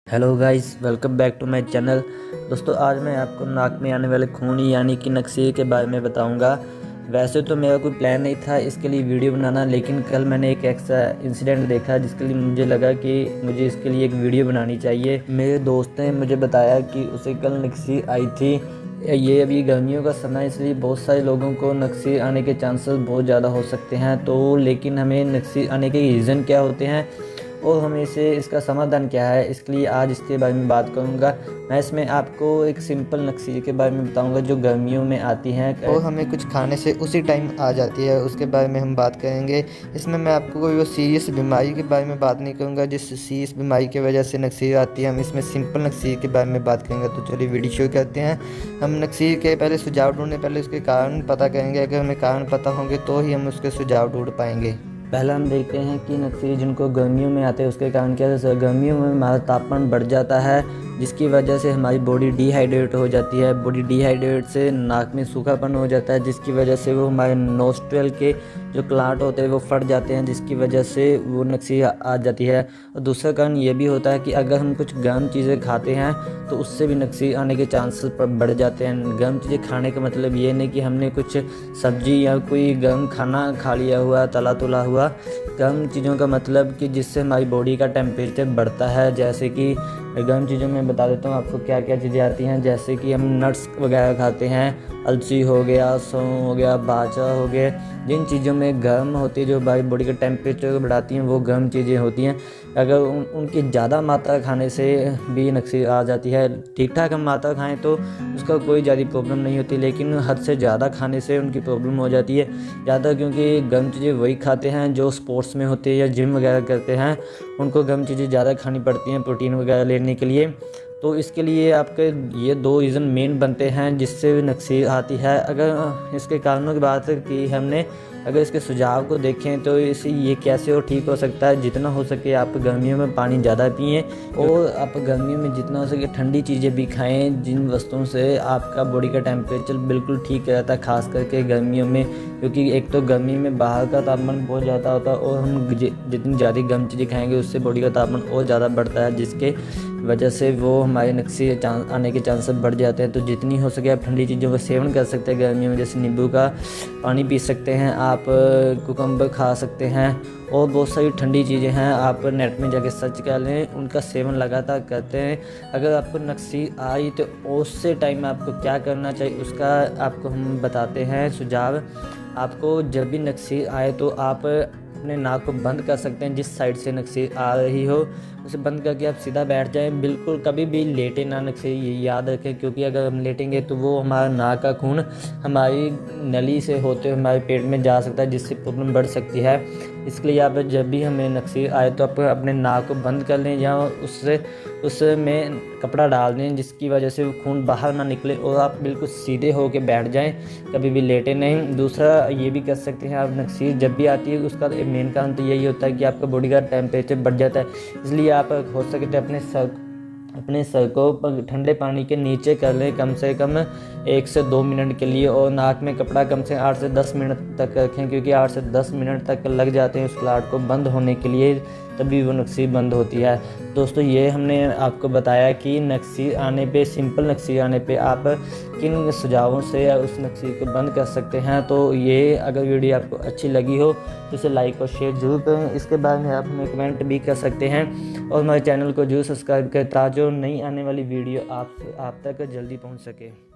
Hello guys, welcome back to my channel. दोस्तों, आज मैं आपको नाक में आने वाले खून यानी कि नक्सीर के बारे में बताऊंगा। वैसे तो मेरा कोई प्लान नहीं था इसके लिए वीडियो बनाना, लेकिन कल मैंने एक ऐसा इंसिडेंट देखा जिसके लिए मुझे लगा कि मुझे इसके लिए एक वीडियो बनानी चाहिए। मेरे दोस्त ने मुझे बताया कि उसे कल नक्सीर आई थी। ये अभी गर्मियों का समय, इसलिए बहुत सारे लोगों को नक्सीर आने के चांसेस बहुत ज़्यादा हो सकते हैं। तो लेकिन हमें नक्सीर आने के रीज़न क्या होते हैं और हमें इसका समाधान क्या है, इसके लिए आज इसके बारे में बात करूंगा। मैं इसमें आपको एक सिंपल नक्सीर के बारे में बताऊंगा जो गर्मियों में आती हैं और हमें कुछ खाने से उसी टाइम आ जाती है, उसके बारे में हम बात करेंगे। इसमें मैं आपको कोई वो सीरियस बीमारी के बारे में बात नहीं करूंगा जिस सीरियस बीमारी की वजह से नक्सीर आती है। हम इसमें सिंपल नक्सीर के बारे में बात करेंगे। तो चलिए वीडियो शुरू करते हैं। हम नक्सीर के पहले सुझाव ढूंढने पहले उसके कारण पता करेंगे। अगर हमें कारण पता होंगे तो ही हम उसके सुझाव ढूंढ पाएंगे। पहला हम देखते हैं कि नक्सीर जिनको गर्मियों में आते हैं उसके कारण क्या है। गर्मियों में हमारा तापमान बढ़ जाता है, जिसकी वजह से हमारी बॉडी डिहाइड्रेट हो जाती है। बॉडी डिहाइड्रेट से नाक में सूखापन हो जाता है, जिसकी वजह से वो हमारे नोस्ट्रल के जो क्लाट होते हैं वो फट जाते हैं, जिसकी वजह से वो नक्सीर आ जाती है। और दूसरा कारण ये भी होता है कि अगर हम कुछ गर्म चीज़ें खाते हैं तो उससे भी नक्सीर आने के चांसेस बढ़ जाते हैं। गर्म चीज़ें खाने का मतलब ये नहीं कि हमने कुछ सब्जी या कोई गर्म खाना खा लिया हुआ, तला तुला हुआ। गर्म चीज़ों का मतलब कि जिससे हमारी बॉडी का टेम्परेचर बढ़ता है। जैसे कि गर्म चीज़ों में बता देता हूँ आपको क्या क्या चीज़ें आती हैं। जैसे कि हम नट्स वगैरह खाते हैं, अलसी हो गया, सौंफ हो गया, बाजरा हो गया। जिन चीज़ों में गर्म होती है, जो हमारी बॉडी का टेम्परेचर को बढ़ाती हैं, वो गर्म चीज़ें होती हैं। अगर उनकी ज़्यादा मात्रा खाने से भी नक्सीर आ जाती है। ठीक ठाक हम मात्रा खाएं तो उसका कोई ज़्यादा प्रॉब्लम नहीं होती, लेकिन हद से ज़्यादा खाने से उनकी प्रॉब्लम हो जाती है। ज़्यादा क्योंकि गर्म चीज़ें वही खाते हैं जो स्पोर्ट्स में होते हैं या जिम वगैरह करते हैं, उनको गर्म चीज़ें ज़्यादा खानी पड़ती हैं प्रोटीन वगैरह लेने के लिए। तो इसके लिए आपके ये दो रीज़न मेन बनते हैं जिससे नक्सीर आती है। अगर इसके कारणों की बात की हमने, अगर इसके सुझाव को देखें तो इसे ये कैसे और ठीक हो सकता है। जितना हो सके आप गर्मियों में पानी ज़्यादा पिएं और आप गर्मियों में जितना हो सके ठंडी चीज़ें भी खाएं, जिन वस्तुओं से आपका बॉडी का टेम्परेचर बिल्कुल ठीक रहता है, खास करके गर्मियों में। क्योंकि एक तो गर्मी में बाहर का तापमान बहुत ज़्यादा होता है और हम जितनी ज़्यादा गर्म चीज़ें खाएंगे उससे बॉडी का तापमान और ज़्यादा बढ़ता है, जिसके वजह से वो हमारे नक्सीर आने के चांसेस बढ़ जाते हैं। तो जितनी हो सके आप ठंडी चीज़ों का सेवन कर सकते हैं गर्मियों में। जैसे नींबू का पानी पी सकते हैं आप, कुकम्बर खा सकते हैं और बहुत सारी ठंडी चीज़ें हैं। आप नेट में जाके सर्च कर लें, उनका सेवन लगातार करते हैं। अगर आपको नक्सीर आई तो उससे टाइम में आपको क्या करना चाहिए उसका आपको हम बताते हैं सुझाव। आपको जब भी नक्सीर आए तो आप अपने नाक को बंद कर सकते हैं। जिस साइड से नक्सीर आ रही हो उसे बंद करके आप सीधा बैठ जाएं। बिल्कुल कभी भी लेटे ना नक्सीर, ये याद रखें, क्योंकि अगर हम लेटेंगे तो वो हमारा नाक का खून हमारी नली से होते हुए हमारे पेट में जा सकता है, जिससे प्रॉब्लम बढ़ सकती है। इसके लिए आप जब भी हमें नक्सीर आए तो आप अपने नाक को बंद कर लें या उसमें कपड़ा डाल दें, जिसकी वजह से वो खून बाहर ना निकले और आप बिल्कुल सीधे होकर बैठ जाएं, कभी भी लेटे नहीं। दूसरा ये भी कर सकते हैं आप, नक्सीर जब भी आती है उसका मेन कारण तो यही होता है कि आपका बॉडी का टेम्परेचर बढ़ जाता है। इसलिए आप हो सके तो अपने सर को ठंडे पानी के नीचे कर लें कम से कम 1 से 2 मिनट के लिए, और नाक में कपड़ा कम से 8 से 10 मिनट तक रखें, क्योंकि 8 से 10 मिनट तक लग जाते हैं उस क्लाट को बंद होने के लिए, तभी वो नक्सीर बंद होती है। दोस्तों, ये हमने आपको बताया कि नक्सीर आने पे, सिंपल नक्सीर आने पे आप किन सुझावों से उस नक्सीर को बंद कर सकते हैं। तो ये अगर वीडियो आपको अच्छी लगी हो तो इसे लाइक और शेयर जरूर करें। इसके बाद में आप हमें कमेंट भी कर सकते हैं और हमारे चैनल को जरूर सब्सक्राइब करें ताकि नई आने वाली वीडियो आप तक जल्दी पहुंच सके।